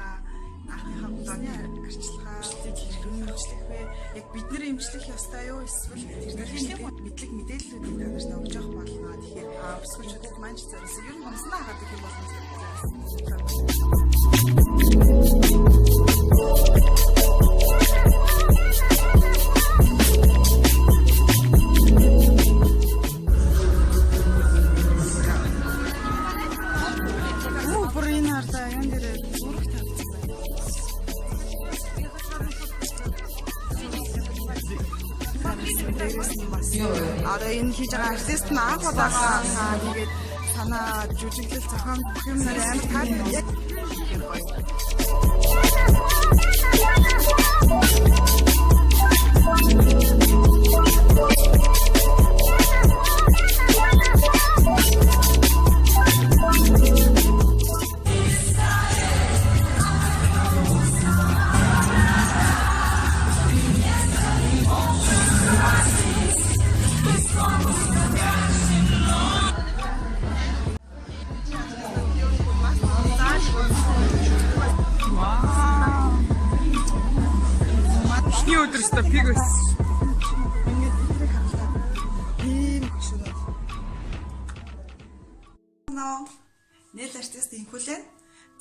арчилгаа анхныхаа блоны арчилгаа хэрэгжүүлэх вэ? Яг бид нэр имжлэх ёстой юу эсвэл тэрнийхээ мэдлэг мэдээллүүдийг та нарт өгж явах болно. Тэгэхээр өсвөрчүүдэд маань ч зөвсөн ер нь хонсноо хагаад их болно. Одоо энэ хийж байгаа артист нь анх удаага тэгээд санаа жүжиглэл зохион бүх юм амар таатай яг өдрөстө пигс. Нийт артист инхүүлэн.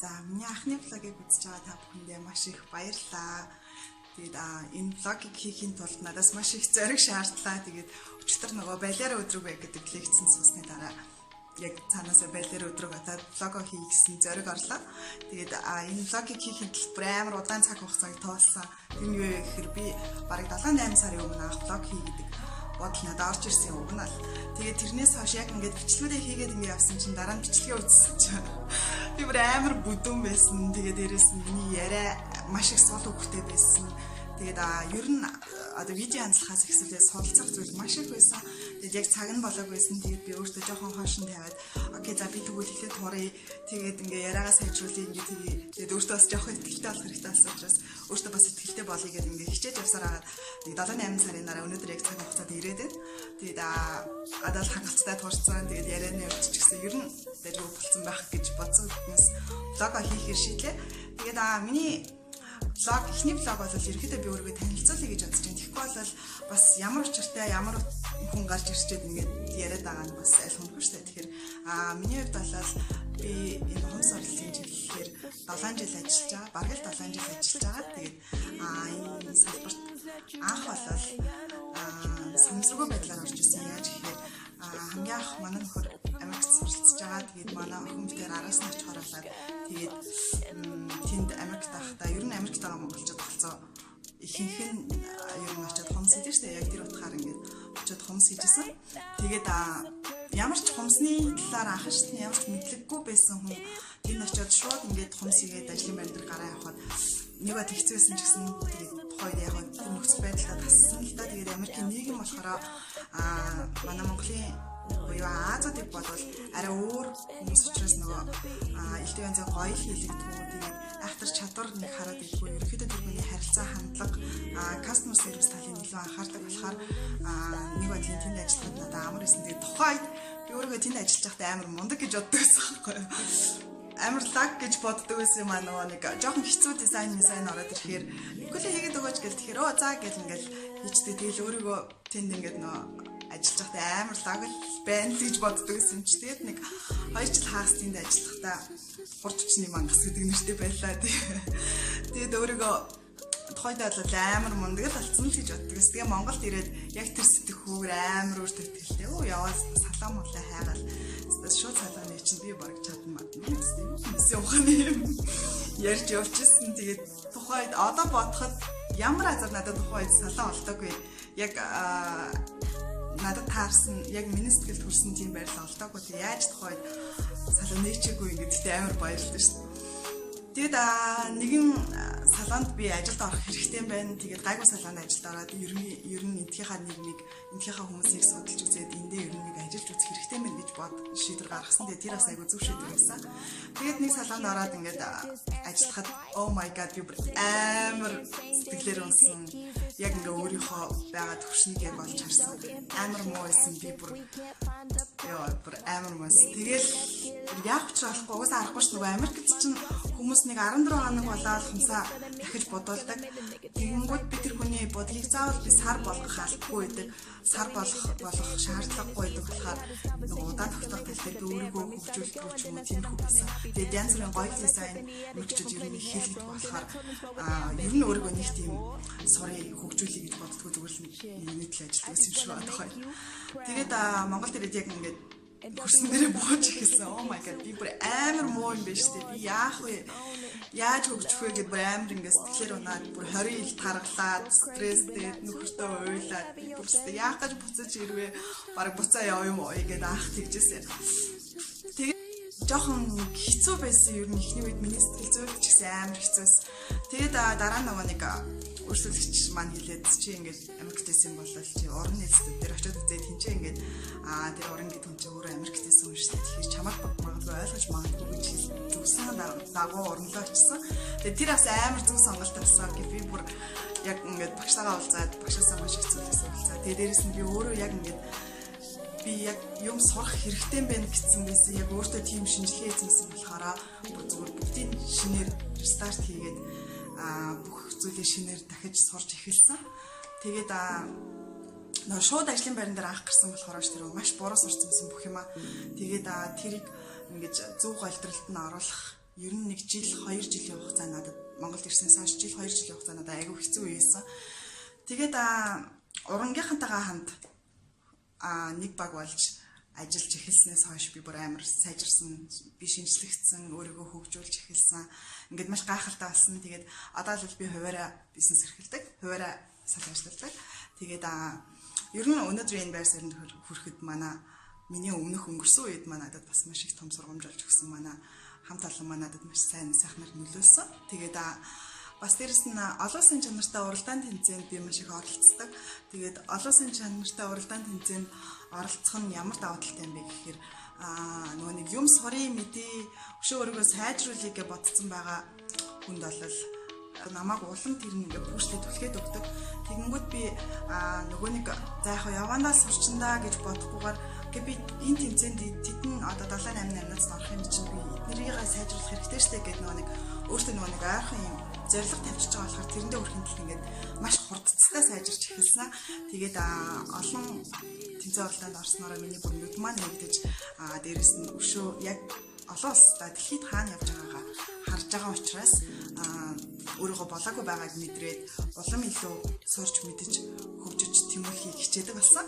За миний анхны влогийг үзэж байгаа та бүхэндээ маш их баярлалаа. Тэгээд энэ влогийг хийхин тулд надаас маш их зориг шаардлаа. Тэгээд өчтөр нөгөө балер өдрөг бай гэдэг лекцэн суусны дараа яг цаанаасаа балер өдрөг атаад влого хий гэсэн зориг орлоо. Тэгээд энэ влогийг хийхин тулд бүр амар удаан цаг хугацааг тоолсон. Тийм юу гэхээр би бараг 7-8 сарын өмнө анх влог хий гэдэг бодол надад орж ирсэн юм угнаа л. Тэгээд тэрнээс хойш яг ингээд бичлэгүүдээ хийгээд ингээд явсан чинь дараа нь бичлэгээ үзсэн чинь би бүр амар бүдүүн байсан. Тэгээд дээрэс нь миний яриа маш их сул өгөхтэй байсан. Тэгээд ер нь одоо видео хандлагаас ихсэлээ суралцах зүйл маш их байсан. Тэгээд яг цаг нь болоог байсан. Тэгээд би өөртөө жоохон хошин тавиад окей за би тэгвэл ихлэ туурыг тэгээд ингээ яриагаа сайжруулъя ингээ тэгээд өөртөө бас жоохон ихтэй болох хэрэгтэй болсон учраас өөртөө бас ихтэй болъё гэдэг ингээ хичээж явсаар хагаад 7-8 сарын дараа өнөөдөр яг цаг хугацаанд ирээд байна. Тэгээд адал хангалттай туурсан. Тэгээд ярианы өвч ч гэсэн ер нь дэж болцсон байх гэж бодсон хүмүүс влого хийхээр шийдлээ. Тэгээд миний влог ихний влог бол ерөөхдөө би өөрийгөө танилцуулъя гэж бодож байна. Тэгэхгүй бол бас ямар учиртай ямар хүн гарч ирчээд ингээд яриад байгаа нь бас аль хүнгүй шүү дээ. Тэгэхээр миний хувьд бол би энэ хомс орлын чиглэлээр 7 жил ажиллаж байгаа. Бараг л 7 жил ажиллаж байгаа. Тэгээд энэ салбарт анх бол санамсаргүй байдлаар орж ирсэн. Яаж гэхээр хамгийн анх манай нөхөр Америкт суралцж байгаа. Тэгээд манай охин битээр араас нь очих хоолоод тэгээд тэнд Америкт байхдаа ер нь Америкт байгаа монголчууд болцоо ихэнх нь ер нь очиод хомс хийдэж штэ. Яг тэр утгаар ингээд очиод хомс хийжсэн. Тэгээд ямар ч хомсны талаар анх шатны ямар ч мэдлэггүй байсан хүн тэнд очиод шууд ингээд хомс хийгээд ажлын байр дээр гараа явахад нэг бат хэцүүсэн ч гэсэн тэгээд тухайд яг нөхцөл байдлаа тассан л та. Тэгээд Америкийн нийгэм болохоор манай Монголын буюу Азиудыг бодвол арай өөр хүмүүс учраас нөгөө элдв янзын гоё хийлэгдэх үү тэгээд айхтар чадвар нэг хараад ирэхгүй ерөөхдөө тэр хүний харилцаа хандлага customer service талын илүү анхаардаг болохоор нэг бодлын тэнд ажиллахад надад амар байсан. Тэгээд тухайд би өөрийгөө тэнд ажиллаж байхдаа амар мундаг гэж боддог байсан байхгүй юу. Амар лаг гэж боддог байсан юм нөгөө нэг жоохон хэцүү дизайн ороод ирэхээр үгүй л хийгээд өгөөч гэл тэгэхээр за гэл ингээл хийчтэй тэгэл өөрийгөө тэнд ингээд нөгөө ажиллаж байхдаа амар лаг л байна гэж боддог байсан ч тэгээд нэг 2 жил хагас тэнд ажиллахдаа 341 мангас гэдэг нэртэй байлаа. Тэгээд өөрийгөө тухайд бол амар мундаг л болсон гэж боддог. Тэгээ Монголд ирээд яг тэр сэтгэхүүгээр амар өөртөө итгэлтэй. Яваас салаа молоо хайгаал. Шууд салааны чинь би бараг чадна мадна. Эсвэл ухааны юм ярьж явчихсан. Тэгээд тухайд одоо бодоход ямар азар надад тухайд салаа олдоогүй. Яг надад таарсан яг миний сэтгэлд хүрсэн тийм байрлал олдоогүй. Тэг яаж тухайд салаа нээчээгүй ингэдэгтэй амар баярлалаа шүү дээ. Тэгээд нэгэн салонд би ажилд орох хэрэгтэй байна. Тэгээд гайгүй салаанд ажилд ороод ер нь энтхийнхаа нийгмийг энтхийнхаа хүмүүсийг судалж үзээд эндээ ер нь ажиллаж үзэх хэрэгтэй мэн гэж бод шийдвэр гаргасан. Тэгээд тэр бас айгүй зөв шийдвэр байсан. Тэгээд нэг салонд ороод ингээд ажиллахад oh my god би амар сэтгэлээр унсан. Яг ингээ өөрийнхөө байгаа төвшнийг яг олж харсан. Амар муу байсан би бүр амар муу. Тэгэл яг ч болохгүй угаасаа арахгүй ш нөгөө Америкт чинь хүмүүс нэг 14 хоног болоод хумсаа дахиж бодуулдаг. Тэгэнгүүт би тэр хүний бодлыг заавал би сар болгох албагүй байдаг. Сар болох шаардлагагүй байдаг болохоор нэг удаан тогтоох талтай би өөрийгөө хөгжүүлэх гэж юм тиймэрхүү байсан. Тэгээд янз бүрийн гоё дизайн мөрчөд ер нь хийлгэж болохоор ер нь өөрийгөө нэг тийм сорыг хөгжүүлэе гэж боддгоо зүгээр л нэг л ажиллаж байсан юм шиг байна. Тэгээд Монголд ирээд яг ингээд хөрсөн дээрээ бууж ихсэн. Oh my god, би бүр амар муу юм байна шүү дээ. Би яах вэ? Яаж хөгжих вэ гэдээ бүр амар ингээд сэтгэлээр унаад бүр 20 ил таргалаад, стресстэй, нөхөртөө уйлаад би бүр яах гэж буцаж ирвэ? Бараг буцаа яв юм уу гэдээ аах тэгжсэн. Тэгээд жоохон хэцүү байсан ер нь ихний үед миний сэтгэл зүйд ч гэсэн амар хэцүүс. Тэгээд дараа нөгөө нэг өрсөлдөгч маань хэлээд чи ингээд Америктээс юм болол чи орон нийслэл дээр очиод үзээд тэнцээ ингээд тэр орон гэдэг хүн чи өөрөө Америктээс юм шүү дээ. Тэгэхээр чамайг магадгүй ойлгож магадгүй гэж зүгсэн дагуу орнолоо очсон. Тэгээд тэр бас амар зүг сонголт болсон. Би бүр яг ингээд багштайгаа уулзаад багшаасаа маш их зүйлсэн болцоо. Тэгээд дээрэс нь би өөрөө яг ингээд би яг юм сурах хэрэгтэй юм байна гэсэн байсан. Яг өөртөө тийм шинжилгээ хийсэн болохоор бүр зүгээр бүгдийг шинээр старт хийгээд бүх зүйлээ шинээр дахиж сурч эхэлсэн. Тэгээд нөө шууд ажлын байран дээр анх гарсан болохоор тэр маш буруу сурсан байсан бүх юма. Тэгээд тэрийг ингэж зөв голдролт нь оруулах ер нь 1 жил 2 жилийн хугацаа надад Монголд ирснээс хойш 2 жилийн хугацаа надад айгүй хэцүү байсан. Тэгээд урангийнхантайгаа хамт нэг баг болж ажиллаж эхэлснээс хойш би бүр амар сайжирсан, би шинжлэгдсэн, өөрийгөө хөгжүүлж эхэлсэн. Ингээд маш гайхалтай болсон. Тэгээд одоо л би хуваараа бизнес эрхэлдэг, хуваараа салж ажилладаг. Тэгээд ер нь өнөөдрийн байр суурьнд хүрэхэд манай миний өмнөх өнгөрсөн үед надад бас маш их том сургамж олж өгсөн манай хамт олон манадад маш сайн сайхнаар нөлөөлсөн. Тэгээд бас дээрэс нь олон улсын чанартай уралдаан тэмцээнд би маш их оролцдог. Тэгээд олон улсын чанартай уралдаан тэмцээнд оролцох нь ямар давуу талтай юм бэ гэхээр нөгөө нэг юм сурын мэдээ өшөө өөрийгөө сайжруулъя гэж бодсон байгаа хүнд болол намайг улам тэр нэг пүүшлээ түлхээд өгдөг. Тэгэнгүүт би нөгөө нэг за яг явандаа сурчиндаа гэж бодохгүйгээр би энэ тэмцээнд тэдэн одоо 7-8-8-аас орох юм чинь би эднэрийг сайжруулах хэрэгтэй штэ гэдэг нөгөө нэг өөртөө нөгөө нэг ойрхон юм зориг тавьчихж байгаа болохоор тэрэндээ өрхөнд л ингээд маш хурдцтай сайжирч эхэлсэн. Тэгээд олон тэмцээн уралдаанд орснороо миний бүр нүд маань нэгдэж дээрэс нь өшөө яг олон улстай дэлхийд хаана явж байгаагаа харж байгаа учраас өөрийгөө болоогүй байгааг мэдрээд улам илүү сурч мэдэж хөгжиж тэмүүлэхийг хичээдэг болсон.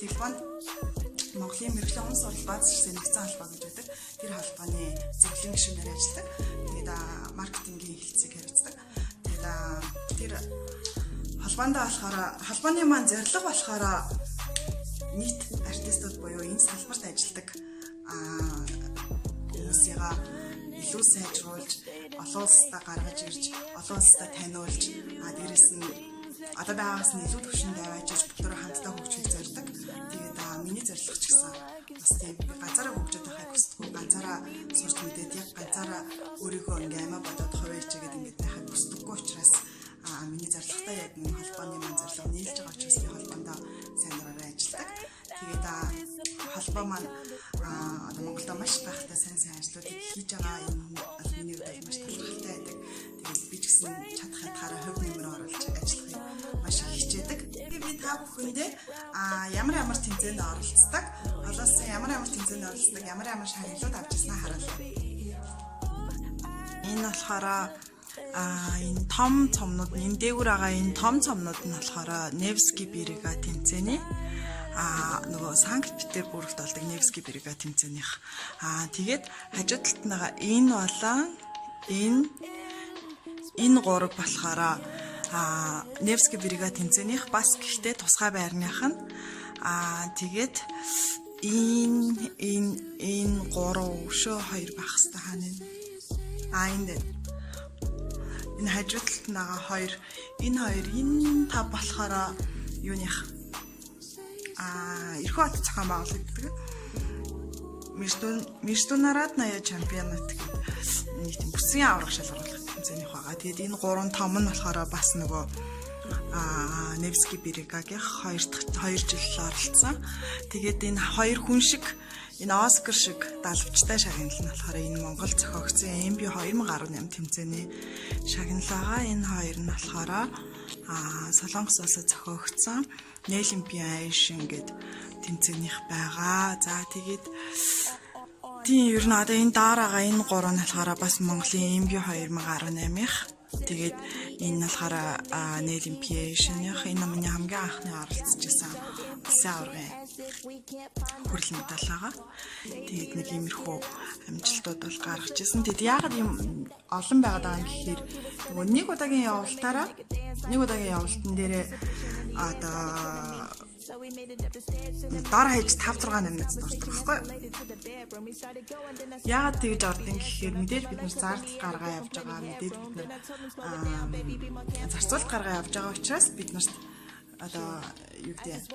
Телефонд Монголын мэргэжлийн хүн сурал бааз ширхэг нэгдсэн албаа гэж байдаг. Тэр холбооны зөвлөлийн гишүүнээр ажилладаг. Тэгээд маркетингийн хэлцээг хариуцдаг. Тэгээд тэр холбоондоо болохоор холбооны маань зорилго болохоор нийт артистууд буюу энэ салбарт ажилладаг хүмүүсийг илүү сайжруулж, олон улстай гаргаж ирж, олон улстай таниулж, дээрэс нь одоо байгаагаас нь илүү төвшөнд аваачиж бүгдөө хамтдаа хөгжих зорилдог. Тэгээд миний зорилго ч гэсэн бас тийм ганцаараа хөгжиж байхыг хүсдэггүй. Ганцаараа сурч мэдээд яг ганцаараа өөрийгөө ингээ амиа бодоод хуваарч игээд ингээ байхыг хүсдэггүй учраас миний зорилготой яг энэ холбооны маань зорилго нийлж байгаа учраас би холбоондоо сайнараараа ажилладаг. Тэгээд холбоо маань одоо Монголда маш гайхалтай сайн ажлуудыг хийж байгаа энэ миний хувьд маш талархалтай байдаг. Тэгээд би ч гэсэн чадах ятгаараа хөв нэмэр оруулж ажиллахыг маш их хичээдэг. Би та бүхэндээ ямар тэмцээнд оролцдог, олонсын ямар тэмцээнд оролцдог, ямар шагналууд авч ирснаа харуулъя. Энэ болохоор энэ том цомнууд, энэ дээгүүр байгаа энэ том цомнууд нь болохоор Невский берега тэмцээний нөгөө Санкт-Петербургт болдог Невский берега тэмцээнийх. Тэгээд хажуу талд нь байгаа энэ болон энэ гурав болохоор Невский берега тэмцээнийх бас гэхдээ тусгай байрных нь тэгээд энэ гурав өшөө хоёр байх хэвээр хаана энэ хажуу талд нь байгаа хоёр энэ тав болохоор юуных Ирхүү хот зохион байгуулагддаг. Международная чемпионат гэдэг нэг тийм бүсгийн аврах шалгаруулах тэмцээнийх байгаа. Тэгээд энэ 3 том нь болохоор бас нөгөө Невский берегагийн 2 жил оролцсон. Тэгээд энэ хоёр хүн шиг энэ Оскар шиг далавчтай шагнал нь болохоор энэ Монгол зохиогдсон MB 2018 тэмцээний шагнал байгаа. Энэ хоёр нь болохоор Солонгос улсад зохиогдсон Neilim Piation гэдэг тэмцээнийх байгаа. За тэгээд тийм ер нь одоо энэ дараагаа энэ гурав нь болохоор бас Монголын MB 2018-ийнх. Тэгээд энэ нь болохоор Neilim Piation-ийнх. Энэ миний хамгийн анхны оролцож байсан улсын аваргын хүрэл медаль байгаа. Тэгээд нэг иймэрхүү амжилтууд бол гаргаж ирсэн. Тэгэд яагаад юм олон байгаад байгаа юм гэхээр нөгөө нэг удаагийн явалтан дээрээ одоо дараа хаяж 5-6 нэмэц дуртай байхгүй. Яагаад тэгж ордон гэхээр мэдээж бид нар зардал гаргаа явж байгаа. Мэдээж бид нар зарцуулалт гаргаа явж байгаа учраас бид нарт одоо юу гэдэг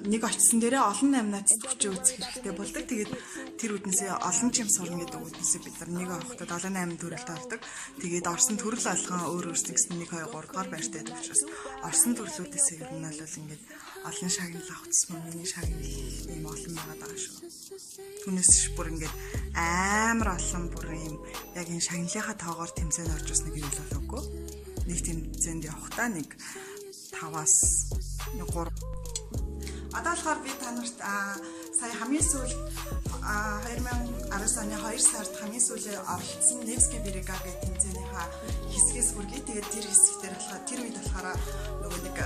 нэг очсон дээрээ олон намнаад төвчөө үзэх хэрэгтэй болдог. Тэгээд тэр үднээсээ олон чим сурна гэдэг үднээсээ бид нар нэг авахтад 7-8 төрөлд ордог. Тэгээд орсон төрөл алгаа өөр өөрсдөө гэсэн 1 2 3 дугаар байртай учраас орсон төрлүүдээсээ ер нь бол ингээд олон шагнал авчихсан миний шагнал ийм олон байгаа шүү. Түүнээс бүр ингээд амар олон бүр ийм яг энэ шагналынхаа тоогоор тэмцээнд орж ирсэн нэг юм бол үгүй. Нэг тэмцээнд явахдаа нэг 5-аас 3. Одоо болохоор би та нарт сая хамгийн сүүлд 2019 оны 2 сард хамгийн сүүлээр оролцсон Невский берега гэх тэмцээнийхаа хэсгээс хүргэе. Тэгээд тэр хэсгээр болохоор тэр үед болохоор нөгөө нэг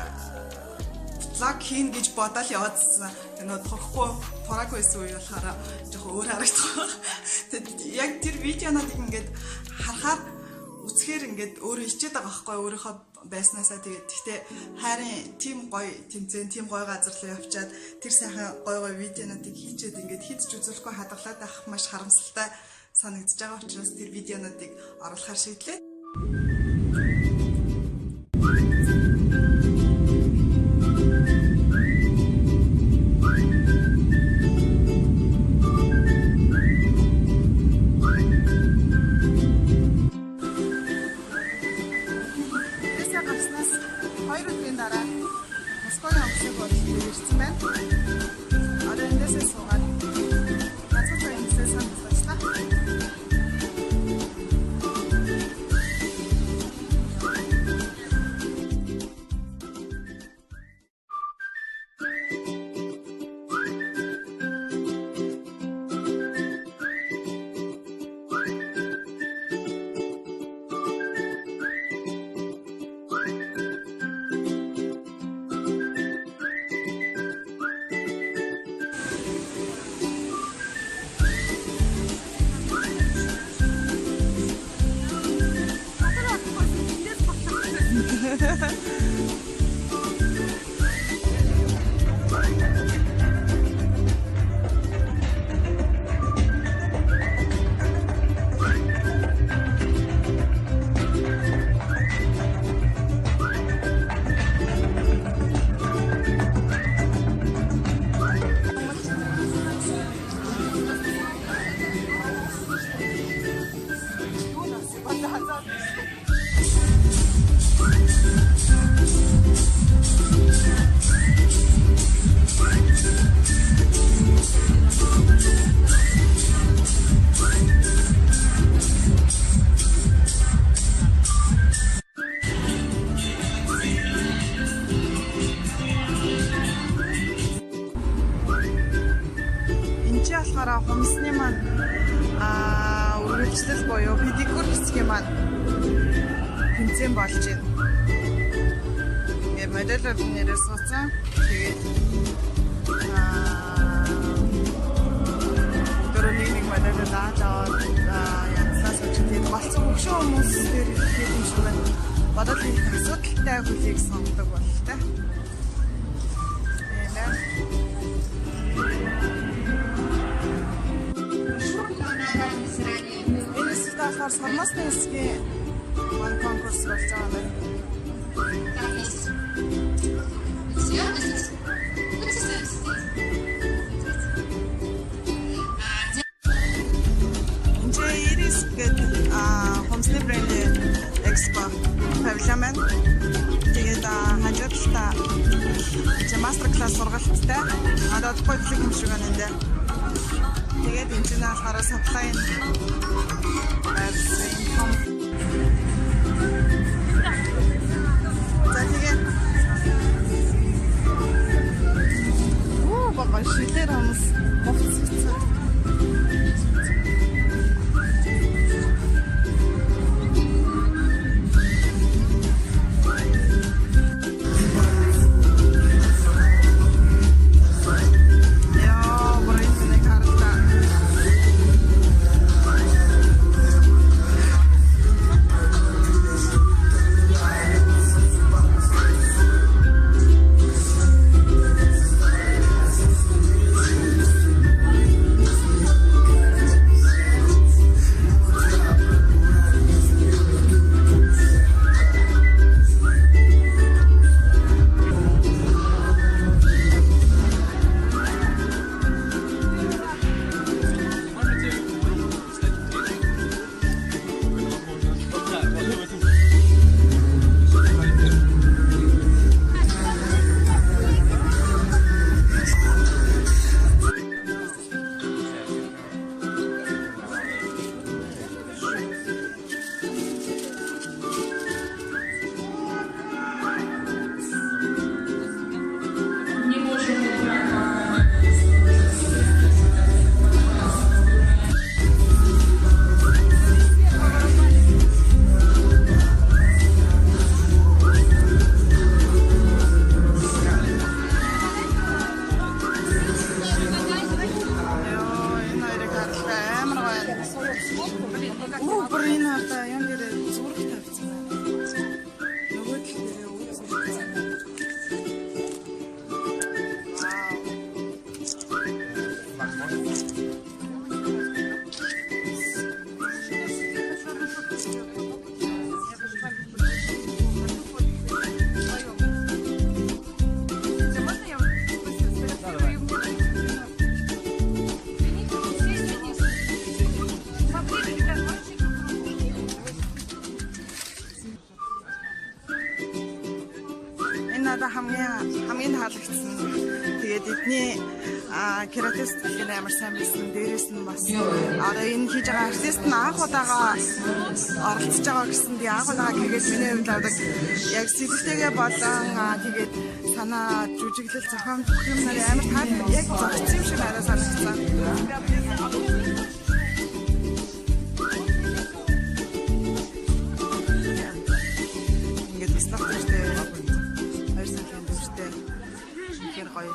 влог хийн гэж бодоод яваадсан. Тэгээд тохихгүй тураагүй байсан үе болохоор жоохон өөр харагдах. Тэгээд яг тэр видеонууд ингээд харахаар үцхээр ингээд өөрөө хичээд байгаа байхгүй өөрийнхөө байснаасаа. тэгээд гэхдээ хайрын тим гоё тэмцээн тим гоё газар руу явчаад тэр сайхан гоё видеонуудыг хийчээд ингээд хийж үзүүлэхгүй хадгалаад авах маш харамсалтай санагдаж байгаа учраас тэр видеонуудыг оруулахар шийдлээ. Хумсны маань үргэлжлэл буюу педикюр хэсгийн маань тэмцээн болж байна. Ингээд медаль нэрээс суусан. Тэгээд дөрөвний нэг медаль аваад янзлаас үчихэд болцсон хөвшөө хүмүүс дээр ихэд юм шиг байна. Бодол их асуудалтай хүлээг сонгодог болтой. Сармасны хэсгийн конкурс болж байгаа юм. Ирис гэдэг хомсны брэнд экспо павильон. Тэгээд хажуу тэгээд л та мастер класс сургалттай надад гойдлог юм шиг байна энэ. Тэгээд энэ чинь болохоор supply байрсан юм. За тэгээд бага шилэр хүмүүс моцсон. Надад хамгийн таалагдсан. Тэгээд эдний кератист гэх нь амар сайн байсан. Дээрээс нь бас одоо энэ хийж байгаа артист нь анх удаага оролцож байгаа гэсэн. Die анх удаага хийгээд миний хувьд авдаг. Яг сэтгэлтэйгээ болон тэгээд санаа жүжиглэл зохион бүх юм нар амар таалагдсан. Яг зогцсон юм шиг надад санагдсан. Ингээд старттэй гоё.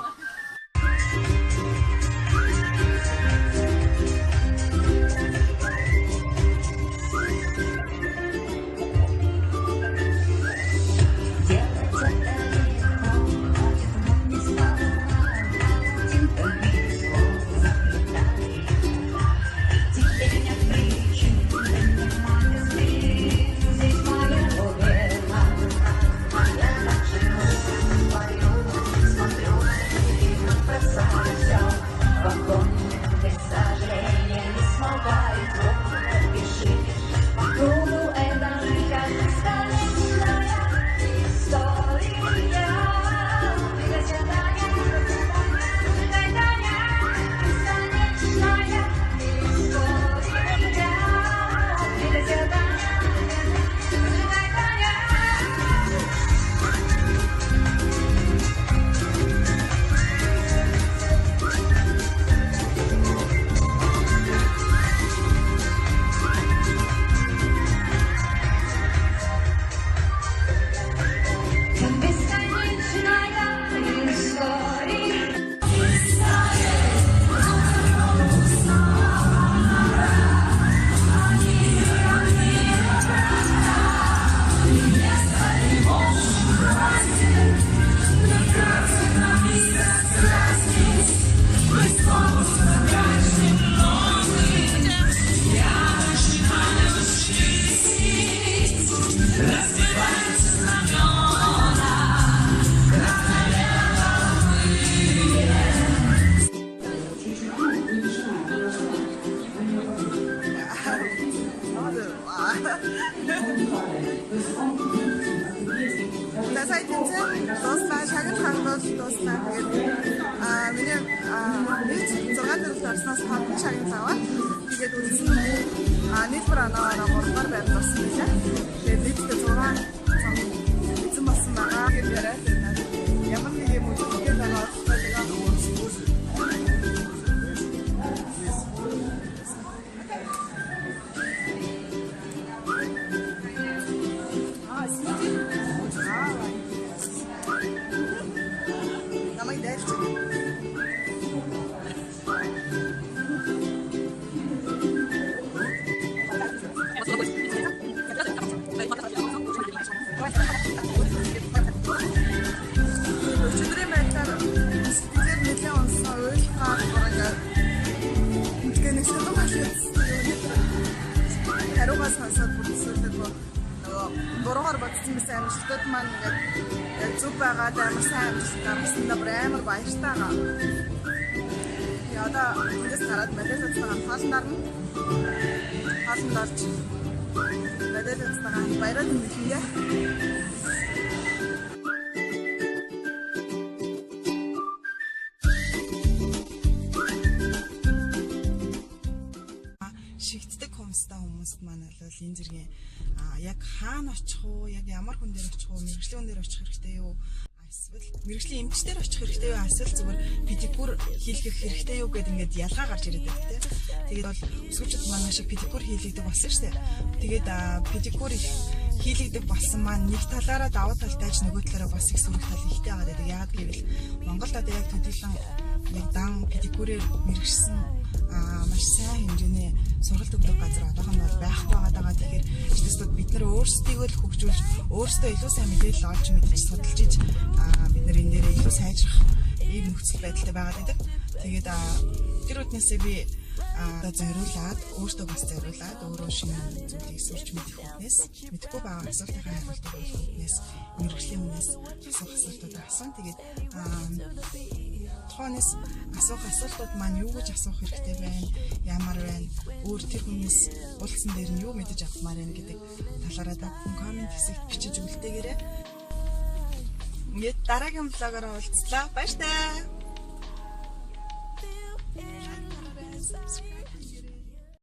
За сая тэнцээ дуслаа, шагнал хангуул дуслаа. Тэгээд миний 6 дөрөвт орсноос 5 шагнал аваад тэгээд үлдсэн нийлбэр оноороо 3-аар байрлуулсан байлаа. Тэгээд нийтдээ 6 цом эзэн болсон байгаа. Тэгээд яриад байна. Ямар нэг юм үлдээ байгаа Бороор бодсон байсан амжилтууд маань ингээд зүг байгаад амар сайн амжилт гаргасандаа бүр амар баяртай байгаа. Тэгээ одоо эндээс гараад медалистайгаа хаалнаар нь хаалнд орж медалистайгаа баяраад ирнэ. Шигддэг хүмүүст маань бол энэ зэргийн яг хаана очих уу, яг ямар хүн дээр очих уу, мэрэгжлийн хүн дээр очих хэрэгтэй юу? Эсвэл мэрэгжлийн эмч дээр очих хэрэгтэй юу? Эсвэл зүгээр педикюр хийлгэх хэрэгтэй юу гэдээ ингээд ялгаа гарч ирээд байдаг тийм. Тэгээд бол өсвөрчд манай шиг педикюр хийлгдэг болсон шүү дээ. Тэгээд педикюр хийлгдэг болсон маань нэг талаараа давуу талтай ч нөгөө талаараа бас их сөрөг тал ихтэй байгаа гэдэг. Яагаад гэвэл Монголд одоо яг төдийлөн яг дан педикюрээр мэрэгсэн маш сайн хэмжээний сургалт өгдөг газар одоохон бол байхгүй байгаа. Тэгэхээр студентууд бид нэр өөрсдийгөө л хөгжүүлж өөрсдөө илүү сайн мэдээлэл олж мэдж судалж иж бид нэр энэ дээрээ илүү сайжрах ийм нөхцөл байдалтай байгаад байдаг. Тэгээд тэр үднээсээ би одоо зориулаад өөртөө бас зориулаад өөрөө шинэ зүйлийг сурч мэдэх хүнээс мэдхгүй байгаа асуултынхаа хариултыг олох хүнээс мэрэгжлийн хүнээс асуух асуултуудыг асуусан. Тэгээд тухайнаас асуух асуултууд маань юу гэж асуух хэрэгтэй байна, ямар байна, өөр тэр хүнээс уулзсан дээр нь юу мэдэж авмаар байна гэдэг талаараа та бүхэн коммент хэсэгт бичиж үлдээгээрэй. Ингээд дараагийн влогоор уулзлаа. Баяртай. Subscribe.